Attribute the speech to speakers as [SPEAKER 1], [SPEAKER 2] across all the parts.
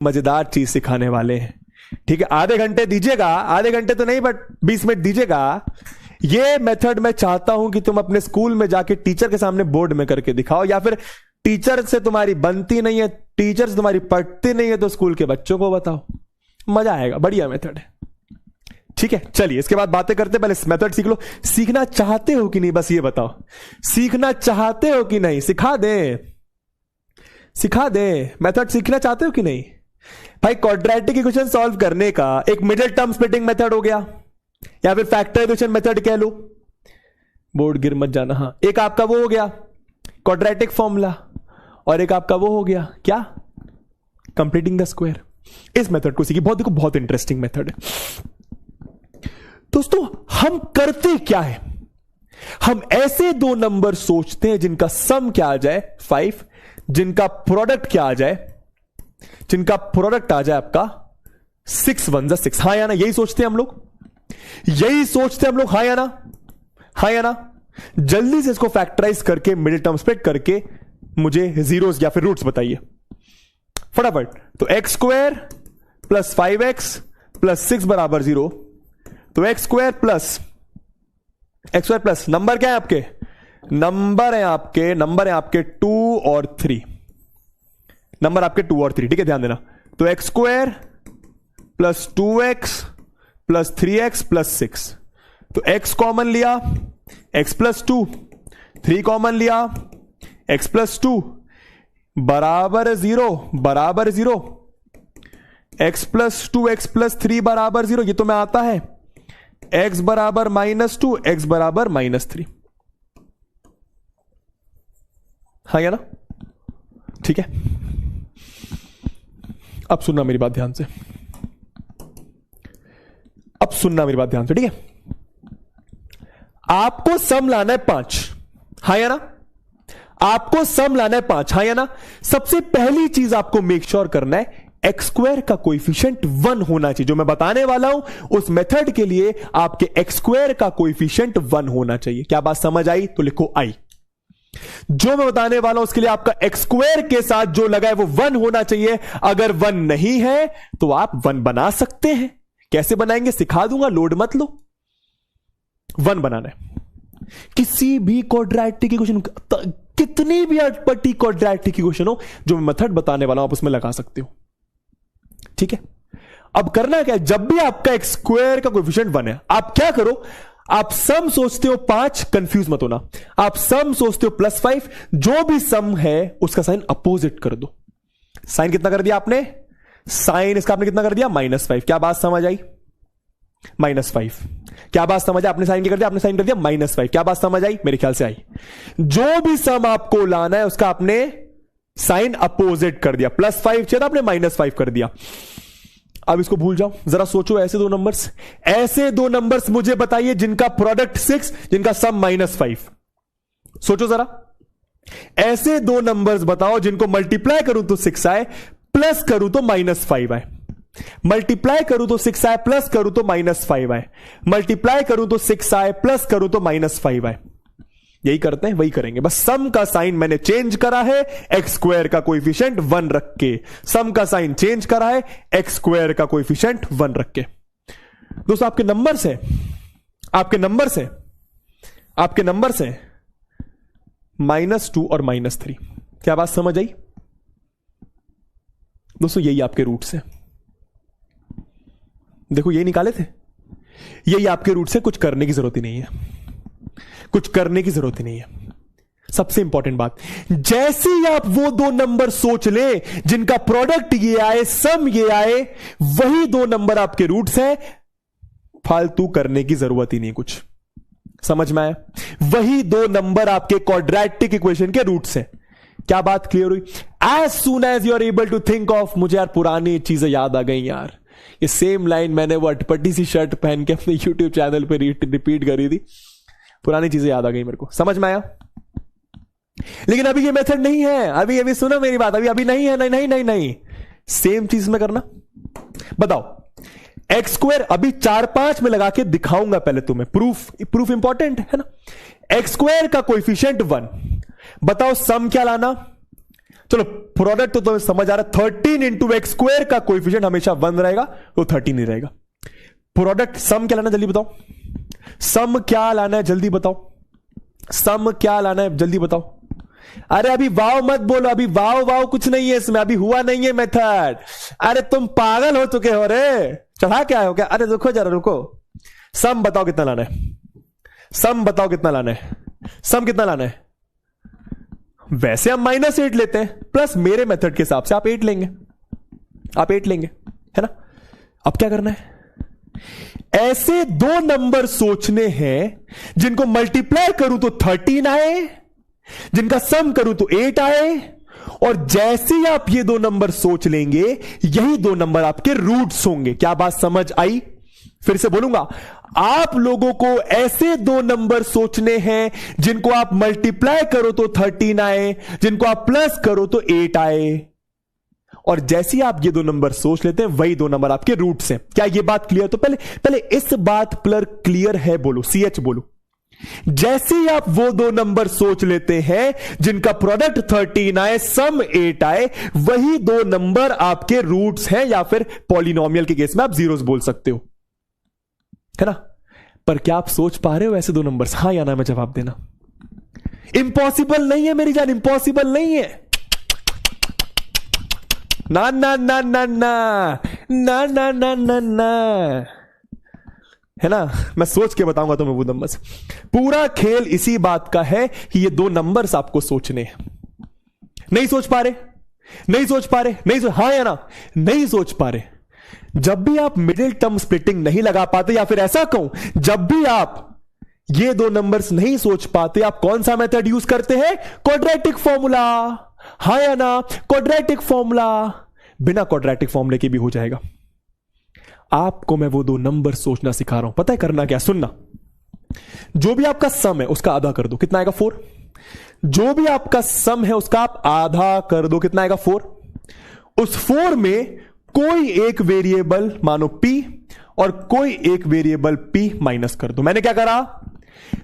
[SPEAKER 1] मजेदार चीज सिखाने वाले हैं। ठीक है, आधे घंटे दीजिएगा, आधे घंटे तो नहीं बट 20 मिनट दीजिएगा। ये मेथड मैं चाहता हूं कि तुम अपने स्कूल में जाके टीचर के सामने बोर्ड में करके दिखाओ, या फिर टीचर से तुम्हारी बनती नहीं है, टीचर से तुम्हारी पढ़ती नहीं है, तो स्कूल के बच्चों को बताओ, मजा आएगा। बढ़िया मेथड है। ठीक है, चलिए इसके बाद बातें करते, पहले मेथड सीख लो। सीखना चाहते हो कि नहीं, बस ये बताओ, सीखना चाहते हो कि नहीं? सिखा दे, सिखा दे। मेथड सीखना चाहते हो कि नहीं भाई? क्वाड्रेटिक इक्वेशन सॉल्व करने का एक मिडिल टर्म स्प्लिटिंग मेथड हो गया, या फिर फैक्टराइजेशन मेथड कह लो। बोर्ड गिर मत जाना। हाँ, एक आपका वो हो गया क्वाड्रेटिक फॉर्मूला, और एक आपका वो हो गया क्या, कंप्लीटिंग द स्क्वायर। इस मेथड को सीखिए, बहुत देखो बहुत इंटरेस्टिंग मेथड है। दोस्तों हम करते क्या है, हम ऐसे दो नंबर सोचते हैं जिनका सम क्या आ जाए 5, जिनका प्रोडक्ट क्या आ जाए, जिनका प्रोडक्ट आ जाए आपका 6 1 जा 6। हाँ या ना, यही सोचते हैं हम लोग, यही सोचते हैं हम लोग। हाँ या ना, हाँ या ना। जल्दी से इसको फैक्टराइज करके मिडिल टर्म स्प्लिट करके मुझे जीरोस या फिर रूट्स बताइए फटाफट। तो x square plus 5x plus 6 बराबर 0। तो एक्स स्क्वायर प्लस नंबर क्या है आपके, नंबर है आपके 2 और 3, नंबर आपके 2 और 3। ठीक है, ध्यान देना। तो x square plus 2x plus 3x plus 6। तो x कॉमन लिया, x प्लस 2, 3 कॉमन लिया, x प्लस 2 बराबर 0, बराबर 0। x प्लस 2 x प्लस 3 बराबर 0। ये तो मैं आता है x बराबर -2, x बराबर -3। हाँ या ना? ठीक है, अब सुनना मेरी बात ध्यान से, अब सुनना मेरी बात ध्यान से। ठीक है, आपको सम लाना है 5। हाँ या ना? आपको सम लाना है 5। हाँ या ना? सबसे पहली चीज आपको मेक श्योर करना है एक्स स्क्वायर का कोएफिशिएंट 1 होना चाहिए। जो मैं बताने वाला हूं उस मेथड के लिए आपके एक्स स्क्वायर का कोएफिशिएंट 1 होना चाहिए। क्या बात समझ आई? तो लिखो आई। जो मैं बताने वाला हूं उसके लिए आपका एक्स स्क्वायर के साथ जो लगा है वो 1 होना चाहिए। अगर 1 नहीं है तो आप 1 बना सकते हैं। कैसे बनाएंगे सिखा दूंगा, लोड मत लो। 1 बनाना है किसी भी क्वाड्रेटिक इक्वेशन, कितनी भी अटपटी क्वाड्रेटिक इक्वेशन हो, जो मैं मेथड बताने वाला हूं आप उसमें लगा सकते हो। ठीक है, अब करना क्या है, जब भी आपका एक्स स्क्वायर का कोएफिशिएंट 1 है, आप क्या करो, आप सम सोचते हो 5, कंफ्यूज मत होना। आप सम सोचते हो +5, जो भी सम है उसका साइन अपोजिट कर दो। साइन कितना कर दिया आपने, साइन इसका आपने कितना कर दिया -5। क्या बात समझ आई? -5। क्या बात समझ आई? आपने साइन क्या कर दिया, आपने साइन कर दिया -5। क्या बात समझ आई? मेरे ख्याल से आई। जो भी सम आपको लाना है उसका आपने साइन अपोजिट कर दिया। +5 चाहिए था, आपने -5 कर दिया। अब इसको भूल जाओ, जरा सोचो ऐसे दो नंबर्स, ऐसे दो नंबर्स मुझे बताइए जिनका प्रोडक्ट 6, जिनका सम -5। सोचो जरा, ऐसे दो नंबर्स बताओ जिनको मल्टीप्लाई करूं तो 6 आए, प्लस करूं तो -5 आए। मल्टीप्लाई करूं तो 6 आए, प्लस करूं तो -5 आए। मल्टीप्लाई करूं तो 6 आए, प्लस करूं तो -5 आए। यही करते हैं, वही करेंगे, बस सम का साइन मैंने चेंज करा है, एक्स स्क्वायर का कोएफिशिएंट 1 रख के। सम का साइन चेंज करा है, एक्स स्क्वायर का कोएफिशिएंट 1 रख के। दोस्तों आपके नंबर से, आपके नंबर से, आपके नंबर से -2 और -3। क्या बात समझ आई? दोस्तों यही आपके रूट्स हैं। देखो ये निकाले थे, यही आपके रूट्स है। कुछ करने की जरूरत ही नहीं है, कुछ करने की जरूरत ही नहीं है। सबसे इंपॉर्टेंट बात, जैसे ही आप वो दो नंबर सोच ले जिनका प्रोडक्ट ये आए, सम ये आए, वही दो नंबर आपके रूट्स हैं। फालतू करने की जरूरत ही नहीं कुछ। समझ में आया? वही दो नंबर आपके क्वाड्रेटिक इक्वेशन के रूट्स हैं। क्या बात क्लियर हुई? As soon as you are able to think of, मुझे यार पुरानी चीजें याद आ गई यार। ये सेम लाइन मैंने वो अटपटी सी शर्ट पहन के अपने यूट्यूब चैनल पे रिपीट करी थी। पुरानी चीजें याद आ गई मेरे को, समझ में आया? लेकिन अभी ये मेथड नहीं है। अभी सुनो मेरी बात, अभी नहीं है। नहीं सेम चीज में करना। बताओ एक्स स्क्वायर, अभी 4 5 में लगा के दिखाऊंगा पहले तुम्हें। प्रूफ इंपॉर्टेंट है ना। एक्स स्क्वायर का कोएफिशिएंट 1, बताओ सम क्या लाना, चलो प्रोडक्ट तो तुम्हें समझ आ रहा है, 13 इंटू एक्स स्क्वायर का कोएफिशिएंट हमेशा 1 रहेगा, तो 13 ही रहेगा। प्रोडक्ट सम क्या लाना जल्दी बताओ, सम क्या लाना है जल्दी बताओ, सम क्या लाना है जल्दी बताओ। अरे अभी वाव मत बोलो, अभी वाव वाव कुछ नहीं है इसमें, अभी हुआ नहीं है मेथड। अरे तुम पागल हो चुके हो रे, चढ़ा क्या हो क्या? अरे रुको जरा रुको, सम बताओ कितना लाना है, सम बताओ कितना लाना है, सम कितना लाना है। वैसे हम -8 लेते हैं, प्लस मेरे मेथड के हिसाब से आप 8 लेंगे, आप 8 लेंगे, है ना। अब क्या करना है, ऐसे दो नंबर सोचने हैं जिनको मल्टीप्लाई करूं तो 13 आए, जिनका सम करूं तो 8 आए, और जैसे ही आप ये दो नंबर सोच लेंगे यही दो नंबर आपके रूट्स होंगे। क्या बात समझ आई? फिर से बोलूंगा, आप लोगों को ऐसे दो नंबर सोचने हैं जिनको आप मल्टीप्लाई करो तो 13 आए, जिनको आप प्लस करो तो 8 आए, और जैसे ही आप ये दो नंबर सोच लेते हैं वही दो नंबर आपके रूट्स हैं। क्या ये बात क्लियर? तो पहले इस बात पर क्लियर है बोलो, CH बोलो। जैसे ही आप वो दो नंबर सोच लेते हैं जिनका प्रोडक्ट 13 आए, सम 8 आए, वही दो नंबर आपके रूट्स हैं, या फिर पॉलिनोमियल के केस में आप जीरोस बोल सकते हो, है ना। पर क्या आप सोच पा रहे हो ऐसे दो नंबर्स? हां या ना में जवाब देना। इंपॉसिबल नहीं है मेरी जान, इंपॉसिबल नहीं है। ना ना ना ना ना ना ना ना ना ना, है ना। मैं सोच के बताऊंगा तुम्हें वो नंबर्स। पूरा खेल इसी बात का है कि ये दो नंबर्स आपको सोचने हैं। नहीं सोच पा रहे, नहीं सोच पा रहे, नहीं सोच, हां या ना, नहीं सोच पा रहे। जब भी आप मिडिल टर्म स्प्लिटिंग नहीं लगा पाते, या फिर ऐसा कहूं, जब भी आप ये दो नंबर्स नहीं सोच पाते, आप कौन सा मेथड यूज करते हैं? Quadratic formula. हां या ना, क्वाड्रेटिक फॉर्मूला। बिना क्वाड्रेटिक फॉर्मूले के भी हो जाएगा। आपको मैं वो दो नंबर सोचना सिखा रहा हूं। पता है करना क्या? सुनना, जो भी आपका सम है उसका आधा कर दो, कितना आएगा? 4। जो भी आपका सम है उसका आप आधा कर दो, कितना आएगा? 4। उस 4 में कोई एक वेरिएबल मानो P और कोई एक वेरिएबल P माइनस कर दो। मैंने क्या करा?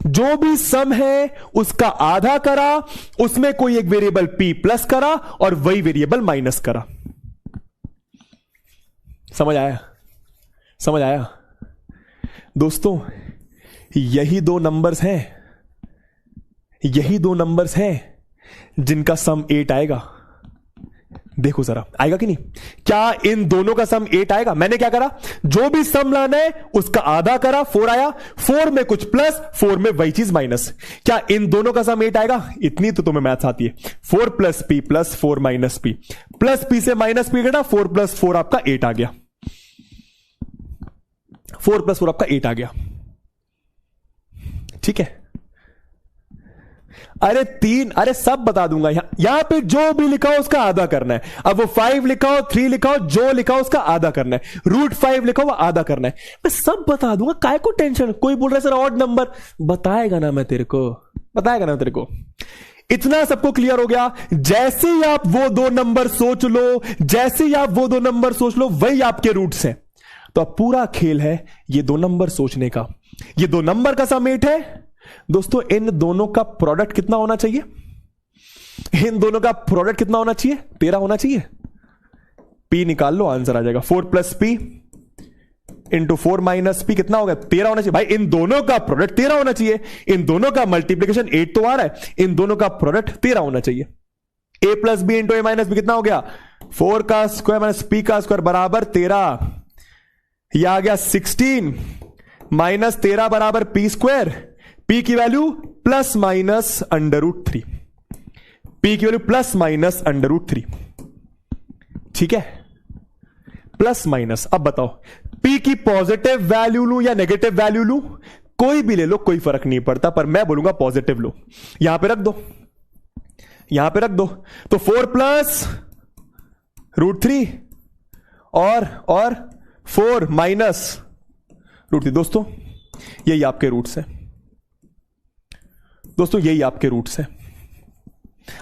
[SPEAKER 1] जो भी सम है उसका आधा करा, उसमें कोई एक वेरिएबल P प्लस करा और वही वेरिएबल माइनस करा। समझ आया? समझ आया दोस्तों? यही दो नंबर्स हैं, यही दो नंबर्स हैं जिनका सम 8 आएगा। देखो जरा, आएगा कि नहीं? क्या इन दोनों का सम 8 आएगा? मैंने क्या करा? जो भी सम लाना है उसका आधा करा, 4 आया, 4 में कुछ प्लस, 4 में वही चीज माइनस। क्या इन दोनों का सम 8 आएगा? इतनी तो तुम्हें मैथ्स आती है। 4 plus P plus 4 minus P, plus P से माइनस P घटा, 4 प्लस 4 आपका 8 आ गया। 4 प्लस 4 आपका 8 आ गया, ठीक है। अरे 3, अरे सब बता दूंगा। यहां पे जो भी लिखा हो उसका आधा करना है। अब वो 5 लिखा हो, 3 लिखा हो, जो लिखा हो उसका आधा करना है। √5 लिखा हो वो आधा करना है। मैं सब बता दूंगा, काय को टेंशन? कोई बोल रहा है सर ऑड नंबर, बताएगा ना मैं तेरे को, बताएगा ना तेरे को। इतना सबको क्लियर हो गया? जैसे ही आप वो दो नंबर सोच लो, जैसे ही आप वो दो नंबर सोच लो, वही आपके रूट्स हैं। तो अब पूरा खेल है ये दो नंबर सोचने का। ये दो नंबर का सम 8 है दोस्तों। इन दोनों का प्रोडक्ट कितना होना चाहिए? इन दोनों का प्रोडक्ट कितना होना चाहिए? 13 होना चाहिए। P निकाल लो, आंसर आ जाएगा। 4 plus P into 4 minus P कितना होगा? 13 होना चाहिए। भाई इन दोनों का प्रोडक्ट 13 होना चाहिए। इन दोनों का मल्टीप्लीकेशन 8 तो आ रहा है, इन दोनों का प्रोडक्ट 13 होना चाहिए। A plus B into A minus B कितना हो गया? 4 का स्क्वायर माइनस P का स्क्वायर बराबर 13। यह आ गया 16 माइनस 13 बराबर P स्क्वायर। P की वैल्यू प्लस माइनस √3, P की वैल्यू प्लस माइनस √3, ठीक है, प्लस माइनस। अब बताओ P की पॉजिटिव वैल्यू लूं या नेगेटिव वैल्यू लूं? कोई भी ले लो, कोई फर्क नहीं पड़ता, पर मैं बोलूंगा पॉजिटिव लो। यहां पे रख दो, यहां पे रख दो। तो 4 प्लस √3 और 4 माइनस √3। दोस्तों यही आपके रूट्स हैं। दोस्तों यही आपके रूट्स हैं।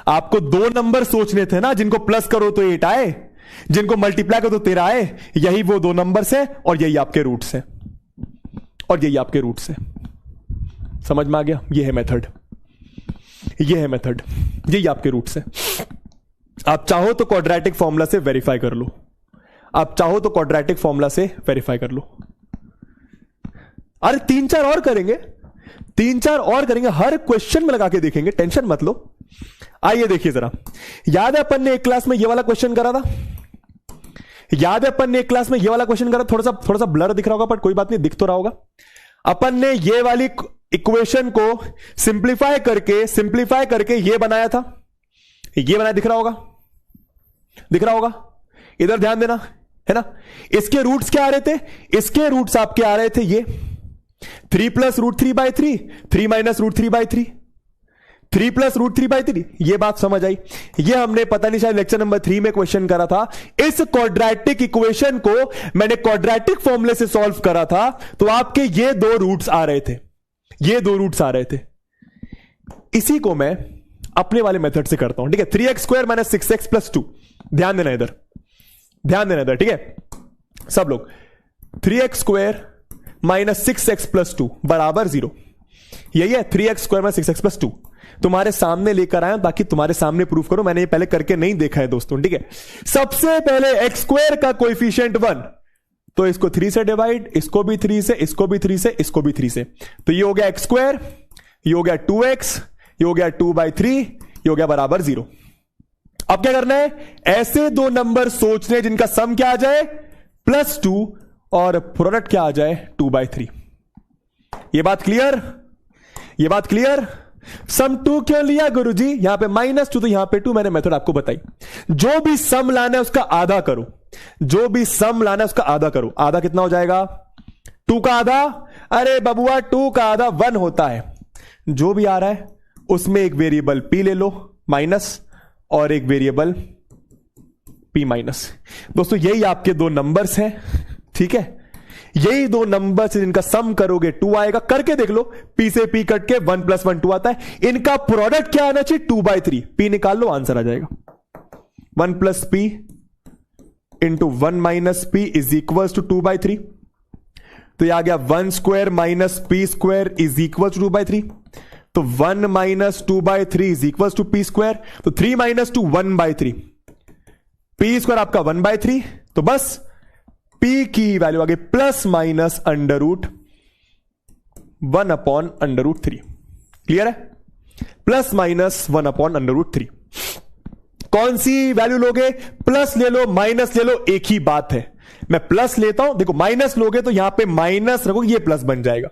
[SPEAKER 1] आपको दो नंबर सोचने थे ना, जिनको प्लस करो तो 8 आए, जिनको मल्टीप्लाई करो तो 13 आए। यही वो दो नंबर्स हैं और यही आपके रूट्स हैं, और यही आपके रूट्स हैं। समझ में आ गया? ये है मेथड, ये है मेथड, यही आपके रूट्स हैं। आप चाहो तो क्वाड्रेटिक फॉर्मूला से वेरीफाई कर लो, आप चाहो तो क्वाड्रेटिक फॉर्मूला से वेरीफाई कर लो। अरे 3-4 और करेंगे, 3-4 और करेंगे, हर क्वेश्चन में लगा के देखेंगे, टेंशन मत लो। आइए देखिए जरा, याद है अपन ने एक क्लास में ये वाला क्वेश्चन करा था, याद है अपन ने एक क्लास में ये वाला क्वेश्चन करा, थोड़ा सा ब्लर दिख रहा होगा पर कोई बात नहीं, दिख तो रहा होगा। अपन ने ये वाली इक्वेशन को सिंप्लीफाई करके ये बनाया था, ये बनाया, दिख रहा होगा, दिख रहा होगा, इधर ध्यान देना, है ना। इसके रूट्स क्या आ रहे थे, इसके रूट्स आपके आ रहे थे ये 3 + √3/3, 3 - √3/3, 3 + √3/3, ये बात समझ आई। ये हमने पता नहीं शायद लेक्चर नंबर 3 में क्वेश्चन करा था। इस क्वाड्रेटिक इक्वेशन को मैंने क्वाड्रेटिक फॉर्मूले से सॉल्व करा था, तो आपके ये दो रूट्स आ रहे थे, ये दो रूट्स आ रहे थे। इसी को मैं अपने वाले मेथड से करता हूं, ठीक है। 3x² - 6x + 2, ध्यान देना इधर, ध्यान देना इधर, ठीक है सब लोग। 3x² - 6x + 2 = 0, यही है 3x² - 6x + 2। तुम्हारे सामने लेकर आया ताकि तुम्हारे सामने प्रूफ करो, मैंने ये पहले करके नहीं देखा है दोस्तों, ठीक है। सबसे पहले x² का कोएफिशिएंट 1, तो इसको 3 से डिवाइड, इसको भी 3 से, इसको भी 3 से, इसको भी 3 से, तो ये हो गया x², ये हो गया 2x, ये हो गया 2/3, ये हो गया बराबर 0। अब क्या करना है, ऐसे दो नंबर सोचने जिनका सम क्या आ जाए +2 और प्रोडक्ट क्या आ जाए 2/3। ये बात क्लियर, ये बात क्लियर। सम 2 क्यों लिया गुरुजी, यहां पे -2 तो यहां पे 2, मैंने मेथड आपको बताई। जो भी सम लाना है उसका आधा करो, जो भी सम लाना है उसका आधा करो। आधा कितना हो जाएगा, 2 का आधा, अरे बबुआ 2 का आधा 1 होता है। जो भी आ रहा है उसमें एक वेरिएबल p ले लो माइनस, और एक वेरिएबल p-। दोस्तों यही आपके दो नंबर्स हैं, ठीक है, यही दो नंबर से जिनका सम करोगे 2 आएगा। करके देख लो, p से p कट के 1 + 1 2 आता है। इनका प्रोडक्ट क्या आना चाहिए 2/3, p निकाल लो आंसर आ जाएगा। 1 + p × 1 - p = 2/3, तो यह आ गया 1² - p² = 2/3, तो 1 - 2/3 = p², तो 3 - 2 1/3, p² आपका 1/3, तो बस p की वैल्यू आ गई ±√1/√3। क्लियर है, ±1/√3। कौन सी वैल्यू लोगे, प्लस ले लो माइनस ले लो, एक ही बात है। मैं प्लस लेता हूं, देखो माइनस लोगे तो यहां पे माइनस रखोगे, ये प्लस बन जाएगा।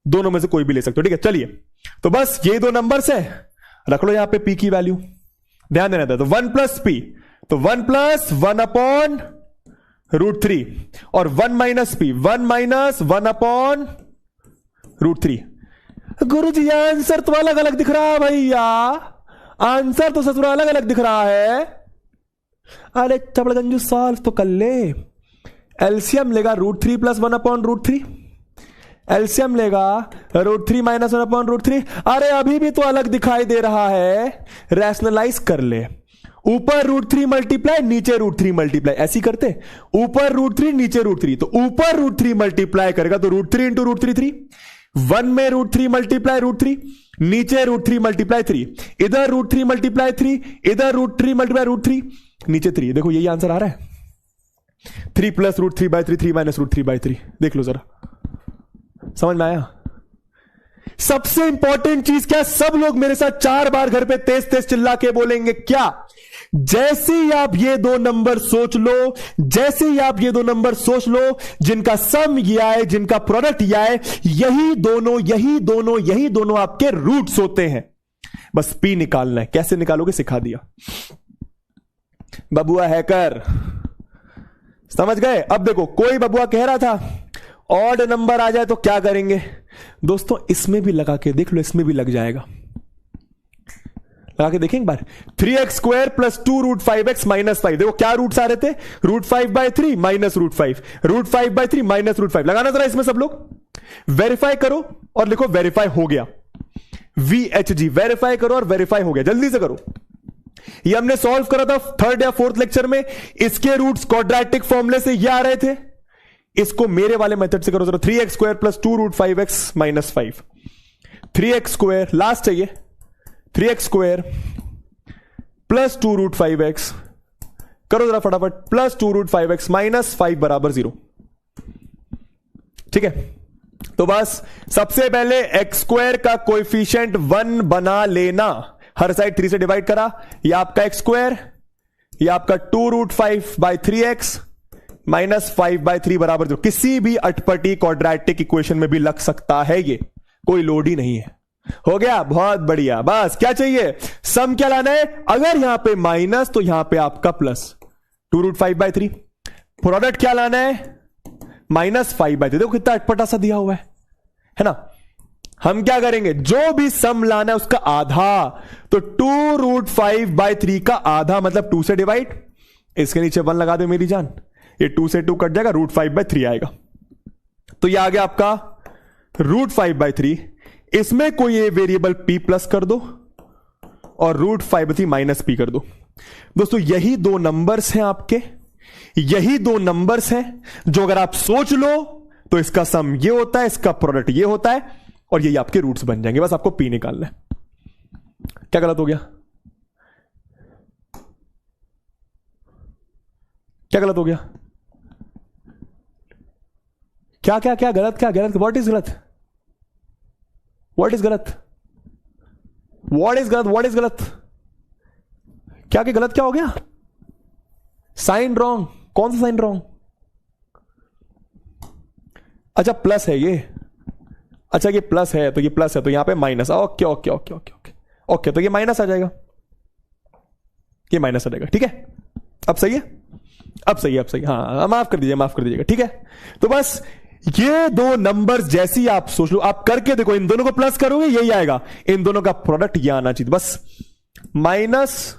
[SPEAKER 1] दोनों में से कोई भी ले सकते हो, ठीक है। चलिए, तो बस ये दो नंबर्स है, रख लो यहां पे p की वैल्यू, ध्यान देना था। तो 1 + p, तो 1 + 1/√3 और 1 - p, 1 - 1/√3। गुरुजी आंसर तो अलग अलग दिख रहा है भैया, आंसर तो ससुरा अलग अलग दिख रहा है। अरे चपड़गंजू सॉल्व तो कर ले। एलसीएम लेगा √3 + 1/√3, एलसीएम लेगा √3 - 1/√3। अरे अभी भी तो अलग दिखाई दे रहा है, रैशनलाइज कर ले। ऊपर √3 मल्टीप्लाई, नीचे √3 मल्टीप्लाई, ऐसी करते, ऊपर √3 नीचे √3, तो ऊपर √3 मल्टीप्लाई करेगा तो √3 × √3 3, 1 में √3 मल्टीप्लाई √3, नीचे √3 मल्टीप्लाई 3, इधर √3 मल्टीप्लाई 3, इधर √3 मल्टीप्लाई √3, नीचे 3। देखो यही आंसर आ रहा है, 3 + √3/3, 3 - √3/3। देख लो जरा, समझ में आया। सबसे इंपॉर्टेंट चीज क्या, सब लोग मेरे साथ 4 बार घर पे तेज तेज चिल्ला के बोलेंगे क्या, जैसे ही आप ये दो नंबर सोच लो, जैसे ही आप ये दो नंबर सोच लो जिनका सम ये आए, जिनका प्रोडक्ट ये आए, यही दोनों आपके रूट्स होते हैं। बस p निकालना है, कैसे निकालोगे सिखा दिया बबुआ हैकर, समझ गए। अब देखो, कोई बबुआ कह रहा था ऑड नंबर आ जाए तो क्या करेंगे। दोस्तों इसमें भी लगा के देख लो, इसमें भी लग जाएगा, लगा के देखें एक बार। 3x² + 2√5x - 5, देखो क्या रूट्स आ रहे थे, √5/3 - √5, √5/3 - √5। लगाना जरा इसमें सब लोग, वेरीफाई करो और लिखो वेरीफाई हो गया, VHG वेरीफाई करो और वेरीफाई हो गया, जल्दी से करो। ये हमने सॉल्व करा था 3rd या 4th लेक्चर में, इसके रूट्स क्वाड्रेटिक फॉर्मूले से ये आ रहे थे। इसको मेरे वाले मेथड से करो जरा, 3x² + 2√5x - 5, 3x², लास्ट चाहिए, 3x² प्लस 2√5x, करो जरा फटाफट, प्लस 2√5x माइनस 5 बराबर 0। ठीक है, तो बस सबसे पहले x² का कोएफिशिएंट 1 बना लेना, हर साइड 3 से डिवाइड करा, यह आपका x², यह आपका 2√5/3x माइनस 5/3 बराबर 0। किसी भी अटपटी क्वाड्रेटिक इक्वेशन में भी लग सकता है, ये कोई लोड ही नहीं है। हो गया, बहुत बढ़िया। बस क्या चाहिए, सम क्या लाना है, अगर यहां पे माइनस तो यहां पे आपका प्लस 2√5/3, प्रोडक्ट क्या लाना है, माइनस 5/3। देखो कितना अटपटा सा दिया हुआ है ना। हम क्या करेंगे, जो भी सम लाना है उसका आधा, तो 2√5/3 का आधा मतलब 2 से डिवाइड, इसके नीचे 1 लगा दो मेरी जान, ये 2 से 2 कट जाएगा, √5/3 आएगा। तो ये आ गया आपका √5/3। इसमें कोई ये वेरिएबल p प्लस कर दो और √5/3 माइनस p कर दो। दोस्तों यही दो नंबर्स हैं आपके, यही दो नंबर्स हैं जो अगर आप सोच लो तो इसका सम ये होता है, इसका प्रोडक्ट ये होता है, और यही आपके रूट्स बन जाएंगे। बस आपको p निकालना है। क्या गलत हो गया, क्या गलत हो गया, क्या क्या क्या गलत, क्या गलत, व्हाट इज गलत, व्हाट इज गलत, व्हाट इज गलत, व्हाट इज गलत, क्या क्या गलत, क्या हो गया, साइन रॉन्ग, कौन सा साइन रॉन्ग, अच्छा प्लस है ये, अच्छा ये प्लस है, तो ये प्लस है तो यहां पे minus, okay okay okay okay okay okay, तो ये माइनस आ जाएगा, ये माइनस आ जाएगा। ठीक है, अब सही है, अब सही है, अब सही, हाँ माफ कर दीजिए, माफ कर दीजिएगा। ठीक है, तो बस ये दो नंबर्स जैसे ही आप सोच लो, आप करके देखो, इन दोनों को प्लस करोगे यही आएगा, इन दोनों का प्रोडक्ट ये आना चाहिए। बस minus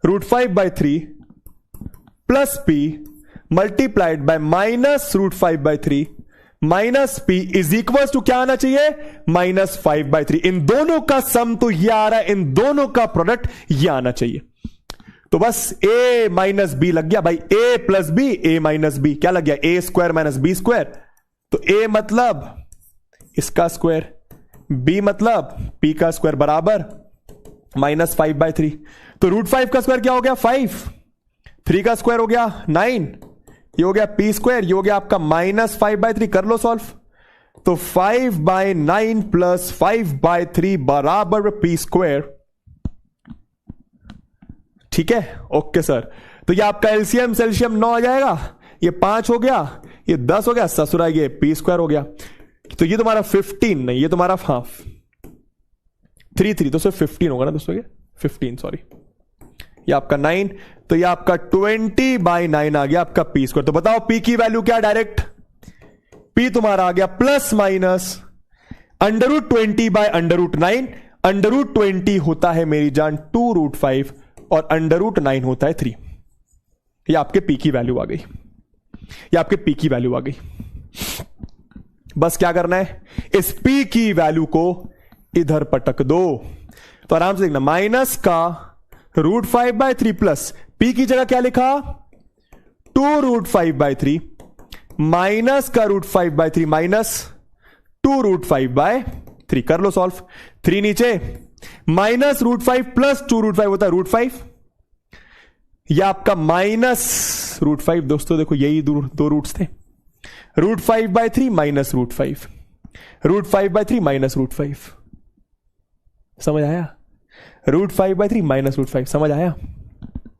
[SPEAKER 1] √5/3 plus p multiplied by minus √5/3 minus p is equal to क्या आना चाहिए, -5/3। इन दोनों का सम तो ये आ रहा है, इन दोनों का प्रोडक्ट ये आना चाहिए। तो बस a माइनस b लग गया भाई, a plus b, a minus b क्या लग गया, a² माइनस b²। तो a मतलब इसका स्क्वायर, b मतलब p का स्क्वायर बराबर -5/3। तो √5 का स्क्वायर क्या हो गया, 5, 3 का स्क्वायर हो गया 9, ये हो गया p², ये हो गया आपका -5/3। कर लो सॉल्व, तो 5/9 प्लस 5/3 बराबर p²। ठीक है, ओके सर। तो ये आपका एलसीएम सेल्सियम 9 आ जाएगा, ये 5 हो गया, ये 10 हो गया, ससुरा ये p² हो गया। तो ये तुम्हारा 15 नहीं, ये तुम्हारा हाफ 3 तो सिर्फ 15 होगा ना दोस्तों, ये 15 सॉरी, ये आपका 9, तो ये आपका 20/9 आ गया आपका p²। तो बताओ p की वैल्यू क्या, डायरेक्ट p तुम्हारा आ गया प्लस माइनस √20/√9। √20 होता है मेरी जान 2√5 और √9 होता है 3। ये आपके p की वैल्यू आ गई, ये आपके p की वैल्यू आ गई। बस क्या करना है, इस p की वैल्यू को इधर पटक दो, तो आराम से देखना, माइनस का √5/3 प्लस p की जगह क्या लिखा, 2√5/3 माइनस का √5/3 माइनस 2√5/3। कर लो सॉल्व, 3 नीचे, माइनस √5 प्लस 2√5 होता है √5, यह आपका माइनस √5। दोस्तों देखो यही दो रूट्स थे, √5/3 माइनस √5, √5/3 माइनस √5, समझ आया, √5/3 माइनस √5, समझ आया।